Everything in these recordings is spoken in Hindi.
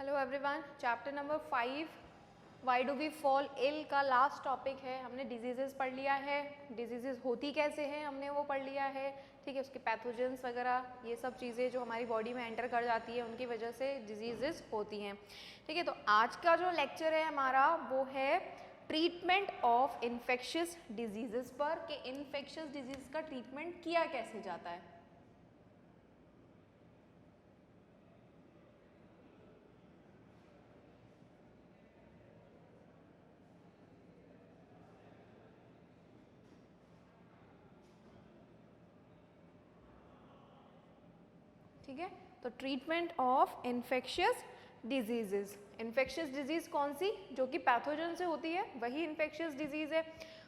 Hello everyone, chapter number 5 why do we fall ill का लास्ट टॉपिक है। हमने डिजीजेस पढ़ लिया है, डिजीजेस होती कैसे हैं हमने वो पढ़ लिया है, ठीक है। उसके पैथोजेंस वगैरह ये सब चीज़ें जो हमारी बॉडी में एंटर कर जाती है उनकी वजह से डिजीजेस होती हैं, ठीक है। तो आज का जो लेक्चर है हमारा वो है ट्रीटमेंट ऑफ इन्फेक्शियस डिजीजेस पर, कि इन्फेक्शियस डिजीज का ट्रीटमेंट किया कैसे जाता है। ठीक है, तो treatment of infectious diseases. Infectious disease कौन सी? जो कि पैथोजन से होती है, वही इन्फेक्शियस डिजीज है।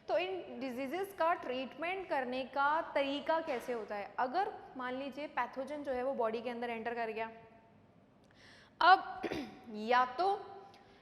तो इन डिजीजेस का ट्रीटमेंट करने का तरीका कैसे होता है? अगर मान लीजिए पैथोजन जो है वो बॉडी के अंदर एंटर कर गया, अब या तो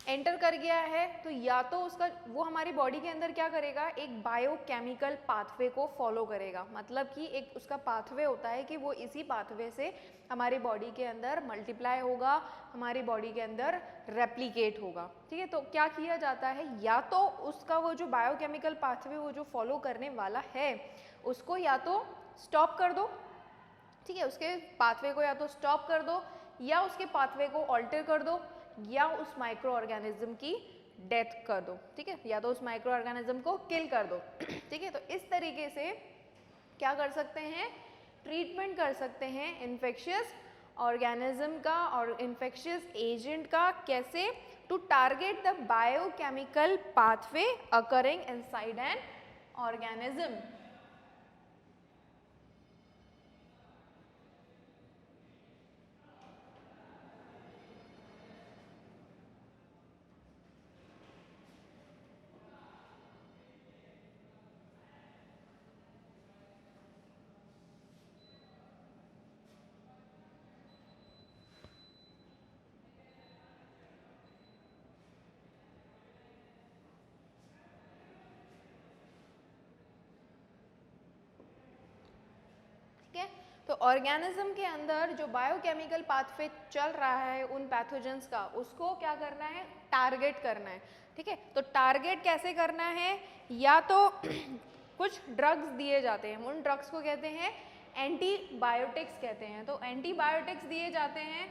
एंटर कर गया है तो या तो उसका वो हमारी बॉडी के अंदर क्या करेगा, एक बायोकेमिकल पाथवे को फॉलो करेगा। मतलब कि एक उसका पाथवे होता है कि वो इसी पाथवे से हमारी बॉडी के अंदर मल्टीप्लाई होगा, हमारी बॉडी के अंदर रेप्लिकेट होगा, ठीक है। तो क्या किया जाता है, या तो उसका वो जो बायोकेमिकल पाथवे वो जो फॉलो करने वाला है उसको या तो स्टॉप कर दो, ठीक है, उसके पाथवे को या तो स्टॉप कर दो या उसके पाथवे को ऑल्टर कर दो या उस माइक्रो ऑर्गेनिज्म की डेथ कर दो, ठीक है, या तो उस माइक्रो ऑर्गेनिज्म को किल कर दो, ठीक है। तो इस तरीके से क्या कर सकते हैं, ट्रीटमेंट कर सकते हैं इन्फेक्शियस ऑर्गेनिज्म का और इन्फेक्शियस एजेंट का। कैसे? To target the biochemical pathway occurring inside an organism. तो ऑर्गेनिज्म के अंदर जो बायोकेमिकल पाथवे चल रहा है उन पैथोजेंस का, उसको क्या करना है, टारगेट करना है, ठीक है। तो टारगेट कैसे करना है, या तो कुछ ड्रग्स दिए जाते हैं, उन ड्रग्स को कहते हैं एंटीबायोटिक्स कहते हैं। तो एंटीबायोटिक्स दिए जाते हैं,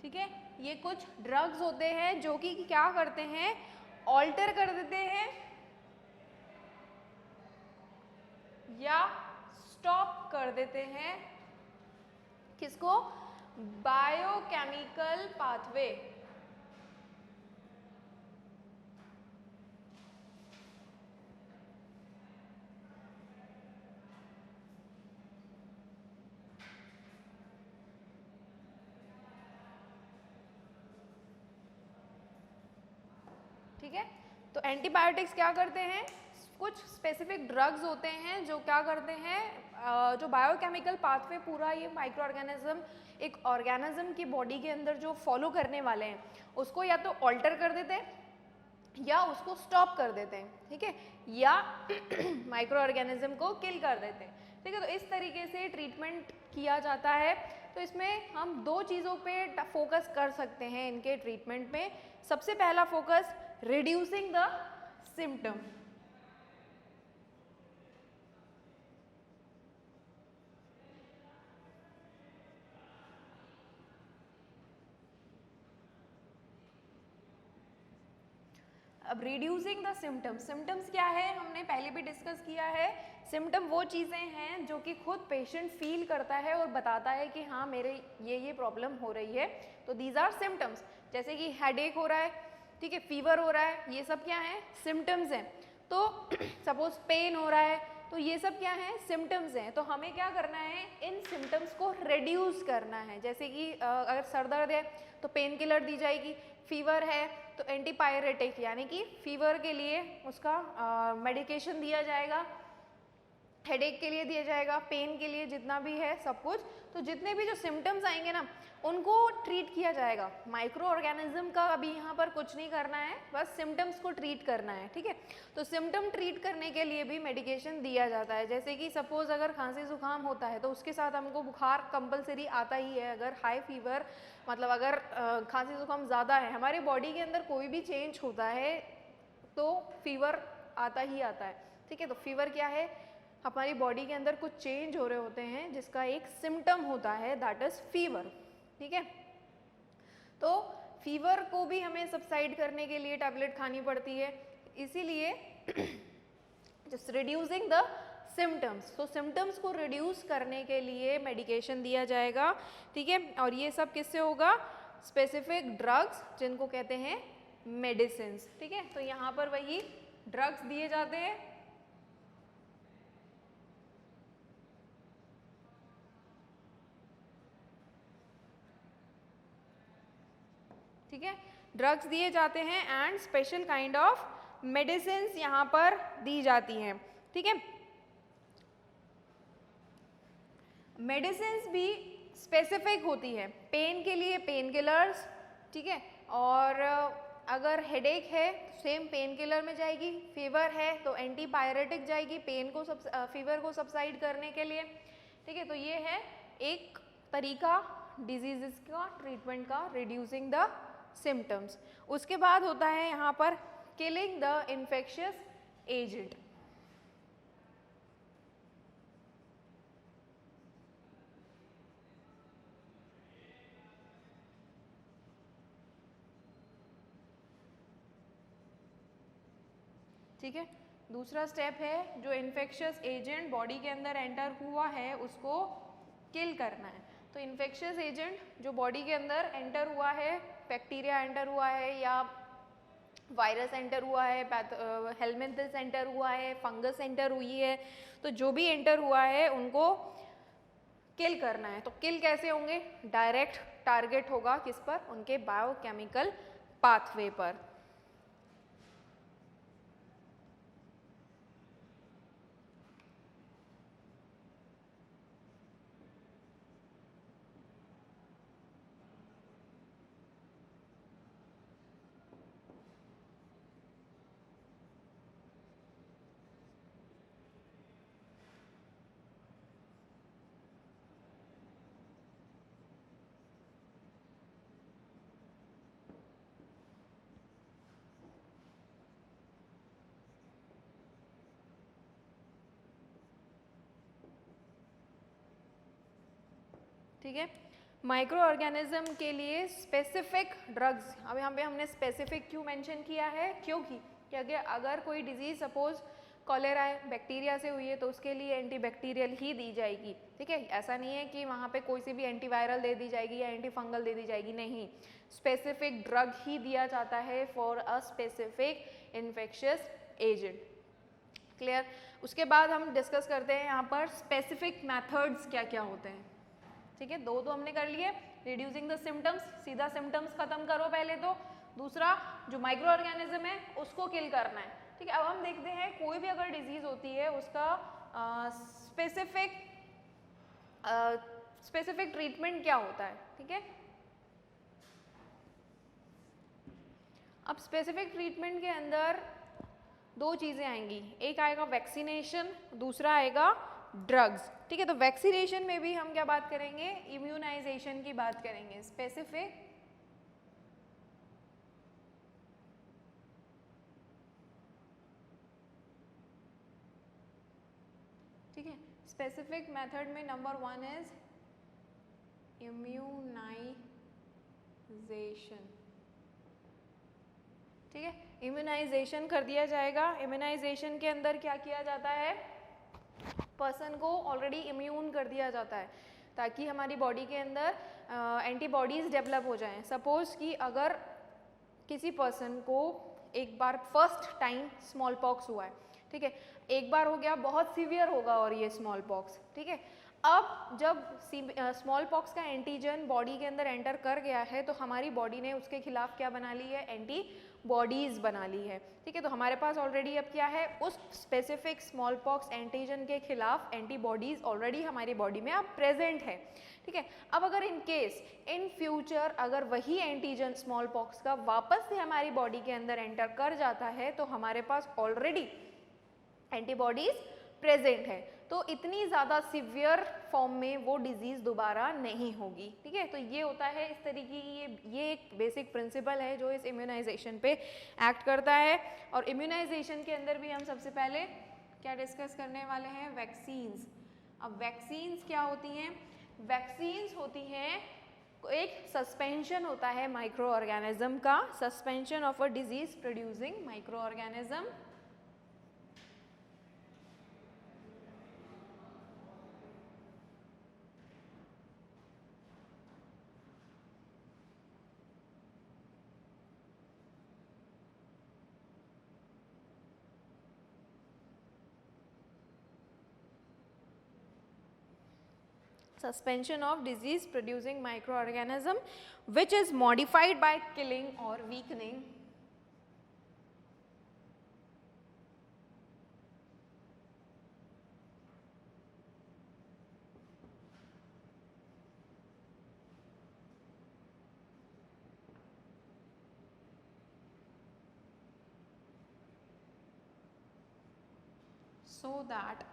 ठीक है। ये कुछ ड्रग्स होते हैं जो कि क्या करते हैं, ऑल्टर कर देते हैं या स्टॉप कर देते हैं किसको, बायोकेमिकल पाथवे। ठीक है, तो एंटीबायोटिक्स क्या करते हैं, कुछ स्पेसिफिक ड्रग्स होते हैं जो क्या करते हैं, जो बायोकेमिकल पाथवे पूरा ये माइक्रो ऑर्गेनिज्म एक ऑर्गेनिज्म की बॉडी के अंदर जो फॉलो करने वाले हैं उसको या तो ऑल्टर कर देते हैं या उसको स्टॉप कर देते हैं, ठीक है, या माइक्रो ऑर्गेनिज्म को किल कर देते हैं, ठीक है। तो इस तरीके से ट्रीटमेंट किया जाता है। तो इसमें हम दो चीज़ों पे फोकस कर सकते हैं इनके ट्रीटमेंट में। सबसे पहला फोकस, रिड्यूसिंग द सिम्टम। अब रिड्यूसिंग द सिम्टम्स, सिम्टम्स क्या है हमने पहले भी डिस्कस किया है। सिम्टम वो चीज़ें हैं जो कि खुद पेशेंट फील करता है और बताता है कि हाँ मेरे ये प्रॉब्लम हो रही है, तो दीज आर सिम्टम्स। जैसे कि हेडेक हो रहा है, ठीक है, फीवर हो रहा है, ये सब क्या है, सिम्टम्स हैं। तो सपोज पेन हो रहा है, तो ये सब क्या है, सिम्टम्स हैं। तो हमें क्या करना है, इन सिम्टम्स को रिड्यूस करना है। जैसे कि अगर सर दर्द है तो पेन किलर दी जाएगी, फीवर है तो एंटीपायरेटिक यानी कि फीवर के लिए उसका मेडिकेशन दिया जाएगा, हेडेक के लिए दिया जाएगा, पेन के लिए जितना भी है सब कुछ। तो जितने भी जो सिम्टम्स आएंगे ना उनको ट्रीट किया जाएगा। माइक्रो ऑर्गेनिज्म का अभी यहाँ पर कुछ नहीं करना है, बस सिम्टम्स को ट्रीट करना है, ठीक है। तो सिम्टम ट्रीट करने के लिए भी मेडिकेशन दिया जाता है। जैसे कि सपोज अगर खांसी जुकाम होता है तो उसके साथ हमको बुखार कंपलसरी आता ही है। अगर हाई फीवर मतलब अगर खांसी जुकाम ज़्यादा है, हमारे बॉडी के अंदर कोई भी चेंज होता है तो फीवर आता ही आता है, ठीक है। तो फीवर क्या है, हमारी बॉडी के अंदर कुछ चेंज हो रहे होते हैं जिसका एक सिम्टम होता है, दैट इज फीवर, ठीक है। तो फीवर को भी हमें सबसाइड करने के लिए टैबलेट खानी पड़ती है, इसीलिए जस्ट रिड्यूसिंग द सिम्टम्स। तो सिम्टम्स को रिड्यूस करने के लिए मेडिकेशन दिया जाएगा, ठीक है। और ये सब किससे होगा, स्पेसिफिक ड्रग्स जिनको कहते हैं मेडिसिन, ठीक है। तो यहाँ पर वही ड्रग्स दिए जाते हैं, ठीक है, ड्रग्स दिए जाते हैं and special kind of medicine यहाँ पर दी जाती हैं, ठीक है। मेडिसिन भी स्पेसिफिक होती है, पेन के लिए पेन किलर्स, ठीक है। और अगर हेडेक है सेम पेन किलर में जाएगी, फीवर है तो एंटीपायरेटिक जाएगी पेन को फीवर को सबसाइड करने के लिए, ठीक है। तो ये है एक तरीका डिजीजेस का ट्रीटमेंट का, रिड्यूसिंग द सिम्टम्स। उसके बाद होता है यहाँ पर किलिंग द इन्फेक्शियस एजेंट। ठीक है, दूसरा स्टेप है जो इन्फेक्शियस एजेंट बॉडी के अंदर एंटर हुआ है उसको किल करना है। तो इन्फेक्शियस एजेंट जो बॉडी के अंदर एंटर हुआ है, बैक्टीरिया एंटर हुआ है या वायरस एंटर हुआ है, हेलमिंथस एंटर हुआ है, फंगस एंटर हुई है, तो जो भी एंटर हुआ है उनको किल करना है। तो किल कैसे होंगे, डायरेक्ट टारगेट होगा किस पर, उनके बायोकेमिकल पाथवे पर। ठीक है, माइक्रो ऑर्गेनिज्म के लिए स्पेसिफिक ड्रग्स, अब यहाँ पे हमने स्पेसिफिक क्यों मेंशन किया है, क्योंकि अगर कोई डिजीज सपोज कॉलेरा है, बैक्टीरिया से हुई है, तो उसके लिए एंटीबैक्टीरियल ही दी जाएगी, ठीक है। ऐसा नहीं है कि वहाँ पे कोई सी भी एंटीवायरल दे दी जाएगी या एंटी फंगल दे दी जाएगी, नहीं, स्पेसिफिक ड्रग ही दिया जाता है for a specific infectious agent. Clear. उसके बाद हम डिस्कस करते हैं यहाँ पर स्पेसिफिक मेथड्स क्या क्या होते हैं, ठीक है। दो तो हमने कर लिए, रिड्यूसिंग द सिम्टम्स, सीधा सिम्टम्स खत्म करो पहले तो, दूसरा जो माइक्रो ऑर्गेनिज्म है उसको किल करना है, ठीक है। अब हम देखते हैं कोई भी अगर डिजीज होती है उसका स्पेसिफिक ट्रीटमेंट क्या होता है, ठीक है। अब स्पेसिफिक ट्रीटमेंट के अंदर दो चीज़ें आएंगी, एक आएगा वैक्सीनेशन, दूसरा आएगा ड्रग्स, ठीक है। तो वैक्सीनेशन में भी हम क्या बात करेंगे, इम्यूनाइजेशन की बात करेंगे, स्पेसिफिक ठीक है। स्पेसिफिक मेथड में नंबर 1 इज इम्यूनाइजेशन, ठीक है। इम्यूनाइजेशन कर दिया जाएगा। इम्यूनाइजेशन के अंदर क्या किया जाता है, पर्सन को ऑलरेडी इम्यून कर दिया जाता है ताकि हमारी बॉडी के अंदर एंटीबॉडीज़ डेवलप हो जाएं। सपोज कि अगर किसी पर्सन को एक बार फर्स्ट टाइम स्मॉल पॉक्स हुआ है, ठीक है, एक बार हो गया, बहुत सीवियर होगा और ये स्मॉल पॉक्स, ठीक है। अब जब स्मॉल पॉक्स का एंटीजन बॉडी के अंदर एंटर कर गया है तो हमारी बॉडी ने उसके खिलाफ क्या बना ली है, एंटी बॉडीज़ बना ली है, ठीक है। तो हमारे पास ऑलरेडी अब क्या है, उस स्पेसिफिक स्मॉल पॉक्स एंटीजन के खिलाफ एंटीबॉडीज़ ऑलरेडी हमारी बॉडी में अब प्रेजेंट है, ठीक है। अब अगर इन केस इन फ्यूचर अगर वही एंटीजन स्मॉल पॉक्स का वापस से हमारी बॉडी के अंदर एंटर कर जाता है तो हमारे पास ऑलरेडी एंटीबॉडीज प्रेजेंट है, तो इतनी ज़्यादा सिवियर फॉर्म में वो डिजीज़ दोबारा नहीं होगी, ठीक है। तो ये होता है इस तरीके की, ये एक बेसिक प्रिंसिपल है जो इस इम्यूनाइजेशन पे एक्ट करता है। और इम्यूनाइजेशन के अंदर भी हम सबसे पहले क्या डिस्कस करने वाले हैं, वैक्सीन्स। अब वैक्सीन्स क्या होती हैं, वैक्सीन्स होती हैं एक सस्पेंशन होता है माइक्रो ऑर्गेनिज्म का, suspension of a disease producing micro organism, suspension of disease producing microorganism which is modified by killing or weakening so that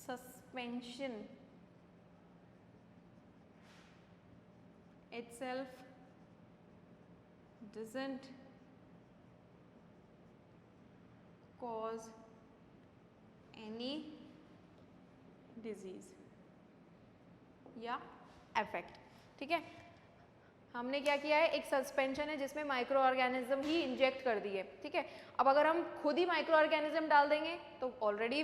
suspension itself doesn't cause any disease या effect, ठीक है। हमने क्या किया है, एक सस्पेंशन है जिसमें माइक्रो ऑर्गेनिज्म ही इंजेक्ट कर दिए, ठीक है। अब अगर हम खुद ही माइक्रो ऑर्गेनिज्म डाल देंगे तो ऑलरेडी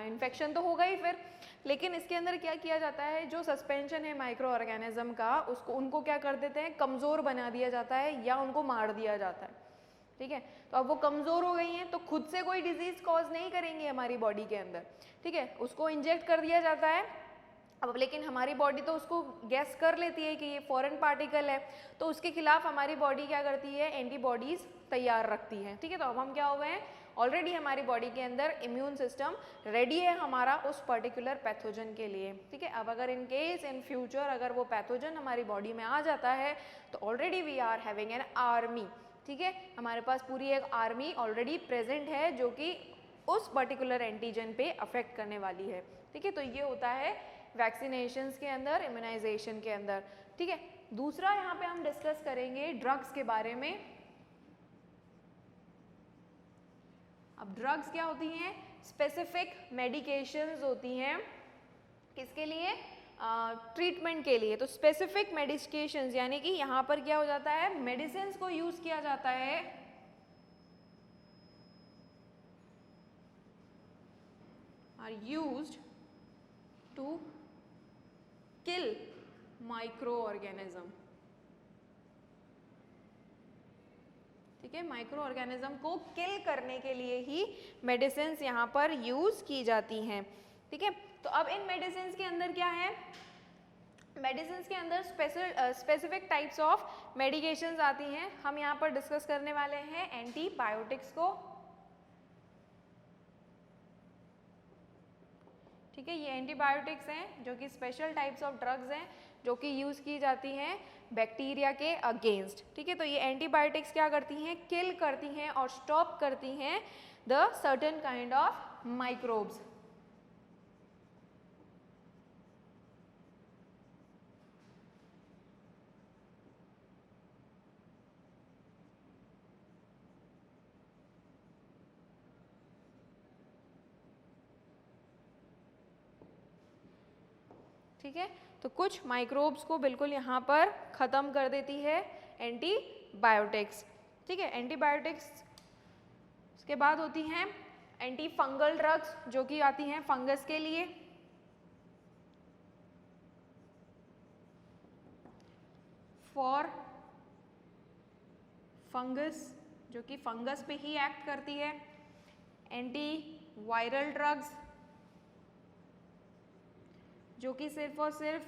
इन्फेक्शन तो होगा ही फिर, लेकिन इसके अंदर क्या किया जाता है, जो सस्पेंशन है माइक्रो ऑर्गेनिज्म का उसको उनको क्या कर देते हैं, कमज़ोर बना दिया जाता है या उनको मार दिया जाता है, ठीक है। तो अब वो कमज़ोर हो गई हैं तो खुद से कोई डिजीज़ कॉज नहीं करेंगी हमारी बॉडी के अंदर, ठीक है, उसको इंजेक्ट कर दिया जाता है। अब लेकिन हमारी बॉडी तो उसको गैस कर लेती है कि ये फॉरेन पार्टिकल है, तो उसके खिलाफ हमारी बॉडी क्या करती है, एंटीबॉडीज़ तैयार रखती है, ठीक है। तो अब हम क्या हो गए हैं, ऑलरेडी हमारी बॉडी के अंदर इम्यून सिस्टम रेडी है हमारा उस पर्टिकुलर पैथोजन के लिए, ठीक है। अब अगर इन केस इन फ्यूचर अगर वो पैथोजन हमारी बॉडी में आ जाता है तो already we are having an army, ठीक है, हमारे पास पूरी एक आर्मी ऑलरेडी प्रेजेंट है जो कि उस पर्टिकुलर एंटीजन पे अफेक्ट करने वाली है, ठीक है। तो ये होता है वैक्सीनेशंस के अंदर, इम्यूनाइजेशन के अंदर, ठीक है। दूसरा यहाँ पे हम डिस्कस करेंगे ड्रग्स के बारे में। अब ड्रग्स क्या होती हैं, स्पेसिफिक मेडिकेशंस होती हैं, किसके लिए, ट्रीटमेंट के लिए। तो स्पेसिफिक मेडिकेशंस यानी कि यहाँ पर क्या हो जाता है, मेडिसिन को यूज किया जाता है are used to kill micro organism, ठीक है, माइक्रो ऑर्गेनिज्म को किल करने के लिए ही मेडिसिन यहाँ पर यूज की जाती हैं, ठीक है। तो अब इन मेडिसिन के अंदर क्या है, मेडिसिन के अंदर स्पेसिफिक टाइप्स ऑफ मेडिकेशंस आती हैं। हम यहाँ पर डिस्कस करने वाले हैं एंटीबायोटिक्स को, ठीक है। ये एंटीबायोटिक्स हैं जो कि स्पेशल टाइप्स ऑफ ड्रग्स हैं जो कि यूज़ की जाती हैं बैक्टीरिया के अगेंस्ट, ठीक है। तो ये एंटीबायोटिक्स क्या करती हैं, किल करती हैं और स्टॉप करती हैं the certain kind of microbes, ठीक है। तो कुछ माइक्रोब्स को बिल्कुल यहाँ पर ख़त्म कर देती है एंटीबायोटिक्स, ठीक है। एंटीबायोटिक्स उसके बाद होती हैं एंटी फंगल ड्रग्स जो कि आती हैं फंगस के लिए, फॉर फंगस जो कि फंगस पे ही एक्ट करती है, एंटी वायरल ड्रग्स जो कि सिर्फ और सिर्फ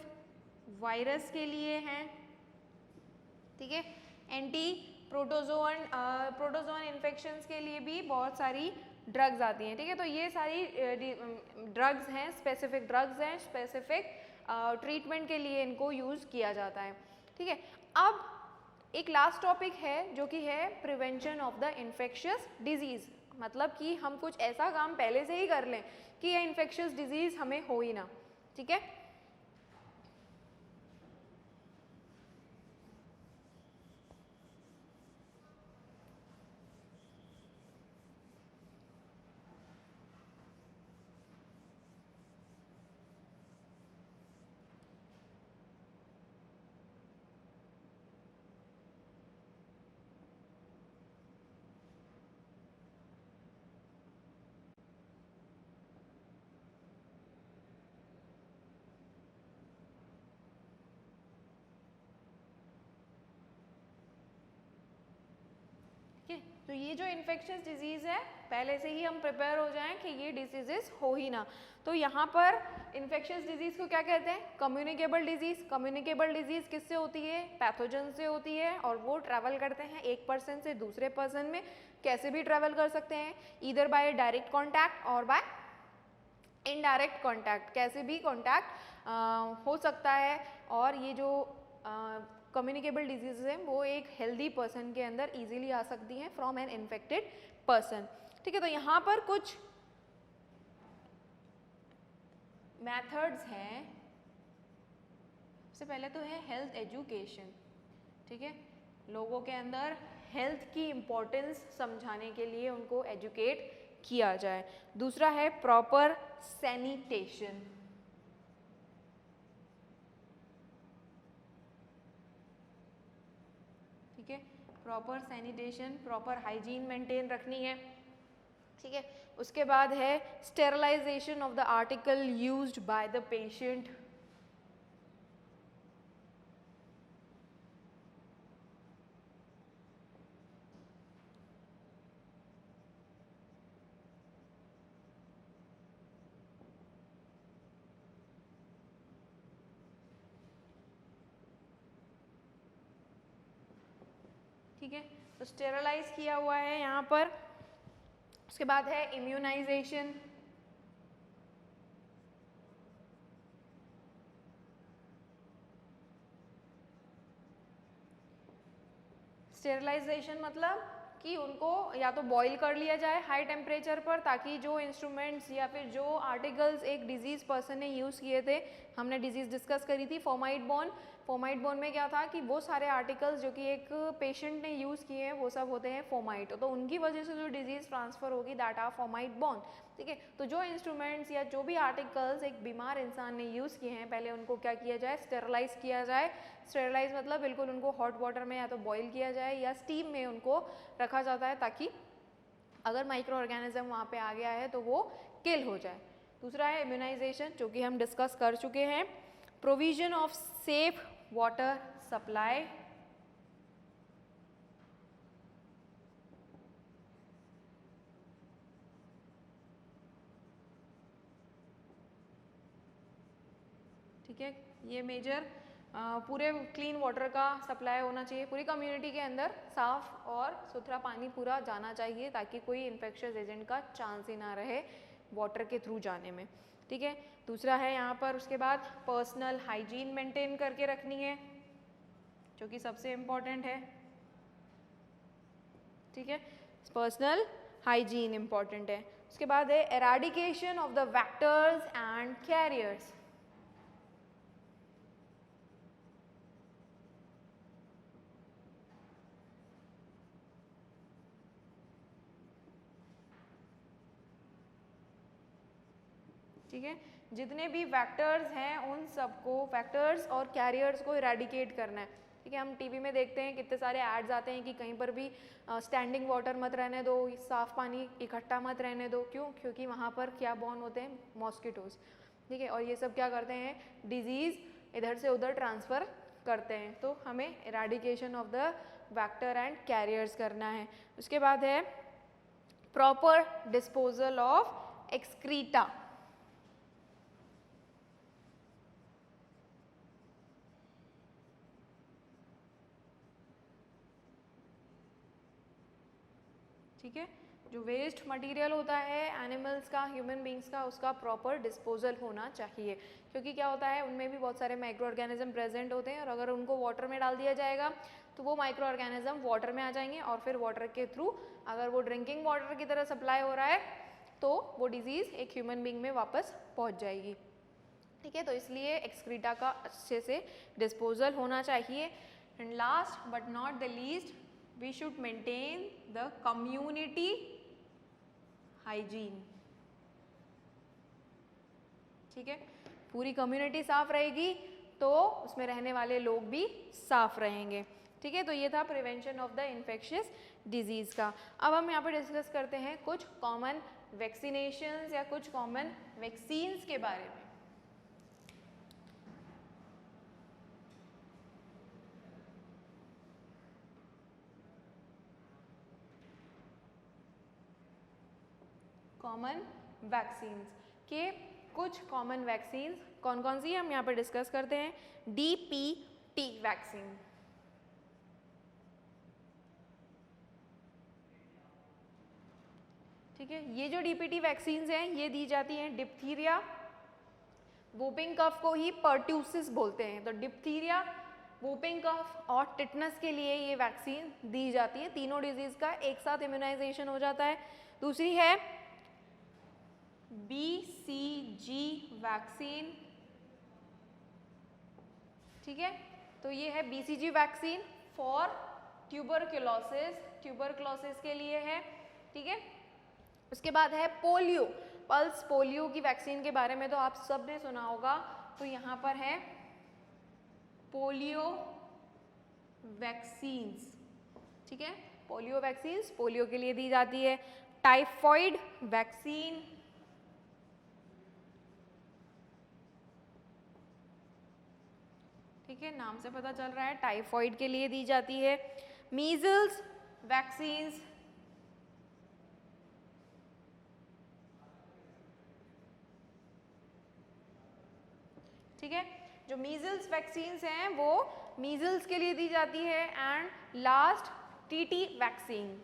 वायरस के लिए हैं, ठीक है। एंटी प्रोटोजोन इन्फेक्शंस के लिए भी बहुत सारी ड्रग्स आती हैं, ठीक है। तो ये सारी ड्रग्स हैं, स्पेसिफिक ड्रग्स हैं, स्पेसिफिक ट्रीटमेंट के लिए इनको यूज़ किया जाता है, ठीक है। अब एक लास्ट टॉपिक है जो कि है prevention of the infectious disease, मतलब कि हम कुछ ऐसा काम पहले से ही कर लें कि ये इन्फेक्शियस डिजीज़ हमें हो ही ना, ठीक है। तो ये जो इन्फेक्शियस डिजीज़ है पहले से ही हम प्रिपेयर हो जाएं कि ये डिजीजेस हो ही ना। तो यहाँ पर इन्फेक्शियस डिजीज़ को क्या कहते हैं? Communicable disease. कम्युनिकेबल डिजीज़ किससे होती है? पैथोजन से होती है, और वो ट्रैवल करते हैं एक पर्सन से दूसरे पर्सन में, कैसे भी ट्रैवल कर सकते हैं, ईदर बाय डायरेक्ट कॉन्टैक्ट और बाय इनडायरेक्ट कॉन्टैक्ट, कैसे भी कॉन्टैक्ट हो सकता है। और ये जो कम्युनिकेबल डिजीज़ हैं वो एक हेल्दी पर्सन के अंदर इजीली आ सकती हैं फ्रॉम एन इन्फेक्टेड पर्सन, ठीक है। तो यहाँ पर कुछ मेथड्स हैं। सबसे पहले तो है हेल्थ एजुकेशन, ठीक है। लोगों के अंदर हेल्थ की इम्पोर्टेंस समझाने के लिए उनको एजुकेट किया जाए। दूसरा है प्रॉपर सैनिटेशन, ठीक है। Proper sanitation, proper hygiene maintain रखनी है, ठीक है। उसके बाद है sterilisation of the article used by the patient, ठीक है। तो स्टेरलाइज किया हुआ है यहाँ पर। उसके बाद है इम्यूनाइजेशन, स्टेरलाइजेशन मतलब कि उनको या तो बॉईल कर लिया जाए हाई टेम्परेचर पर, ताकि जो इंस्ट्रूमेंट्स या फिर जो आर्टिकल्स एक डिजीज पर्सन ने यूज़ किए थे, हमने डिजीज डिस्कस करी थी फॉर्माइट बोन। फॉर्माइट बोन में क्या था कि वो सारे आर्टिकल्स जो कि एक पेशेंट ने यूज़ किए हैं वो सब होते हैं फॉर्माइट, तो उनकी वजह से जो डिजीज़ ट्रांसफ़र होगी दैट आर फॉर्माइट बोन, ठीक है। तो जो इंस्ट्रूमेंट्स या जो भी आर्टिकल्स एक बीमार इंसान ने यूज़ किए हैं पहले उनको क्या किया जाए? स्टेरलाइज किया जाए। स्टेरलाइज मतलब बिल्कुल उनको हॉट वाटर में या तो बॉईल किया जाए या स्टीम में उनको रखा जाता है, ताकि अगर माइक्रो ऑर्गेनिज्म वहाँ पे आ गया है तो वो किल हो जाए। दूसरा है इम्यूनाइजेशन, जो कि हम डिस्कस कर चुके हैं। Provision of safe water supply, ठीक है। ये मेजर पूरे क्लीन वाटर का सप्लाई होना चाहिए, पूरी कम्युनिटी के अंदर साफ और सुथरा पानी पूरा जाना चाहिए, ताकि कोई इन्फेक्शियस एजेंट का चांस ही ना रहे वाटर के थ्रू जाने में, ठीक है। दूसरा है यहाँ पर उसके बाद पर्सनल हाइजीन मेंटेन करके रखनी है, जो कि सबसे इम्पॉर्टेंट है, ठीक है। पर्सनल हाइजीन इम्पॉर्टेंट है। उसके बाद है eradication of the vectors and carriers, ठीक है। जितने भी वेक्टर्स हैं उन सबको, वेक्टर्स और कैरियर्स को इरेडिकेट करना है, ठीक है। हम टीवी में देखते हैं कितने सारे एड्स आते हैं कि कहीं पर भी स्टैंडिंग वाटर मत रहने दो, साफ पानी इकट्ठा मत रहने दो। क्यों? क्योंकि वहाँ पर क्या बॉर्न होते हैं? मॉस्किटोज, ठीक है। और ये सब क्या करते हैं? डिजीज़ इधर से उधर ट्रांसफ़र करते हैं। तो हमें eradication of the vector and carriers करना है। उसके बाद है प्रॉपर डिस्पोजल ऑफ एक्सक्रीटा, ठीक है, जो वेस्ट मटेरियल होता है एनिमल्स का, ह्यूमन बींग्स का, उसका प्रॉपर डिस्पोजल होना चाहिए, क्योंकि क्या होता है उनमें भी बहुत सारे माइक्रो ऑर्गेनिज्म प्रेजेंट होते हैं और अगर उनको वाटर में डाल दिया जाएगा तो वो माइक्रो ऑर्गेनिज्म वाटर में आ जाएंगे और फिर वाटर के थ्रू अगर वो ड्रिंकिंग वाटर की तरह सप्लाई हो रहा है तो वो डिजीज़ एक ह्यूमन बींग में वापस पहुंच जाएगी। ठीक है, तो इसलिए एक्सक्रीटा का अच्छे से डिस्पोजल होना चाहिए। And last but not the least, we should maintain the community hygiene. ठीक है, पूरी कम्युनिटी साफ रहेगी तो उसमें रहने वाले लोग भी साफ रहेंगे। ठीक है, तो ये था prevention of the infectious disease का। अब हम यहाँ पर डिस्कस करते हैं कुछ कॉमन वैक्सीनेशंस या कुछ कॉमन वैक्सीन्स के बारे में। कॉमन वैक्सीन्स के कुछ कॉमन वैक्सीन्स कौन कौन सी हम यहाँ पर डिस्कस करते हैं। DPT वैक्सीन, ठीक है, ये जो DPT वैक्सीन्स हैं ये दी जाती हैं डिप्थीरिया, वूपिंग कफ को ही पर्ट्यूसिस बोलते हैं, तो डिप्थीरिया, वूपिंग कफ और टिटनस के लिए ये वैक्सीन दी जाती है। तीनों डिजीज का एक साथ इम्यूनाइजेशन हो जाता है। दूसरी है BCG वैक्सीन, ठीक है, तो ये है BCG vaccine for tuberculosis, tuberculosis के लिए है। ठीक है, उसके बाद है पोलियो, पल्स पोलियो की वैक्सीन के बारे में तो आप सब ने सुना होगा, तो यहाँ पर है पोलियो वैक्सीन्स। ठीक है, पोलियो वैक्सीन्स पोलियो के लिए दी जाती है। टाइफॉइड वैक्सीन, ठीक है, नाम से पता चल रहा है टाइफॉइड के लिए दी जाती है। मीजल्स वैक्सीन्स, ठीक है, जो मीजल्स वैक्सीन्स हैं वो मीजल्स के लिए दी जाती है। एंड लास्ट TT वैक्सीन,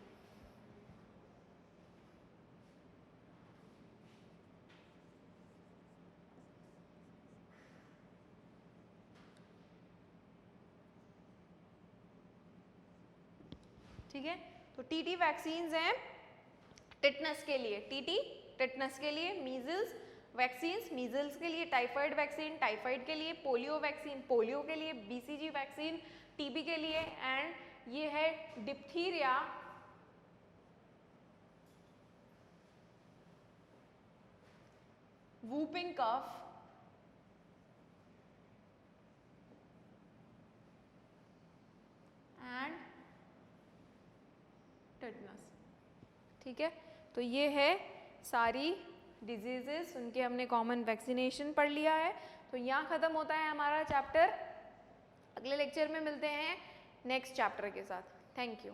ठीक है, तो TT वैक्सीन्स हैं टिटनस के लिए, TT टिटनस के लिए, मीजल्स वैक्सीन्स मीजल्स के लिए, टाइफाइड वैक्सीन टाइफाइड के लिए, पोलियो वैक्सीन पोलियो के लिए, BCG वैक्सीन TB के लिए, एंड ये है diphtheria, whooping cough and tetanus. ठीक है, तो ये है सारी डिजीजेस, उनके हमने कॉमन वैक्सीनेशन पढ़ लिया है। तो यहाँ ख़त्म होता है हमारा चैप्टर। अगले लेक्चर में मिलते हैं नेक्स्ट चैप्टर के साथ। Thank you.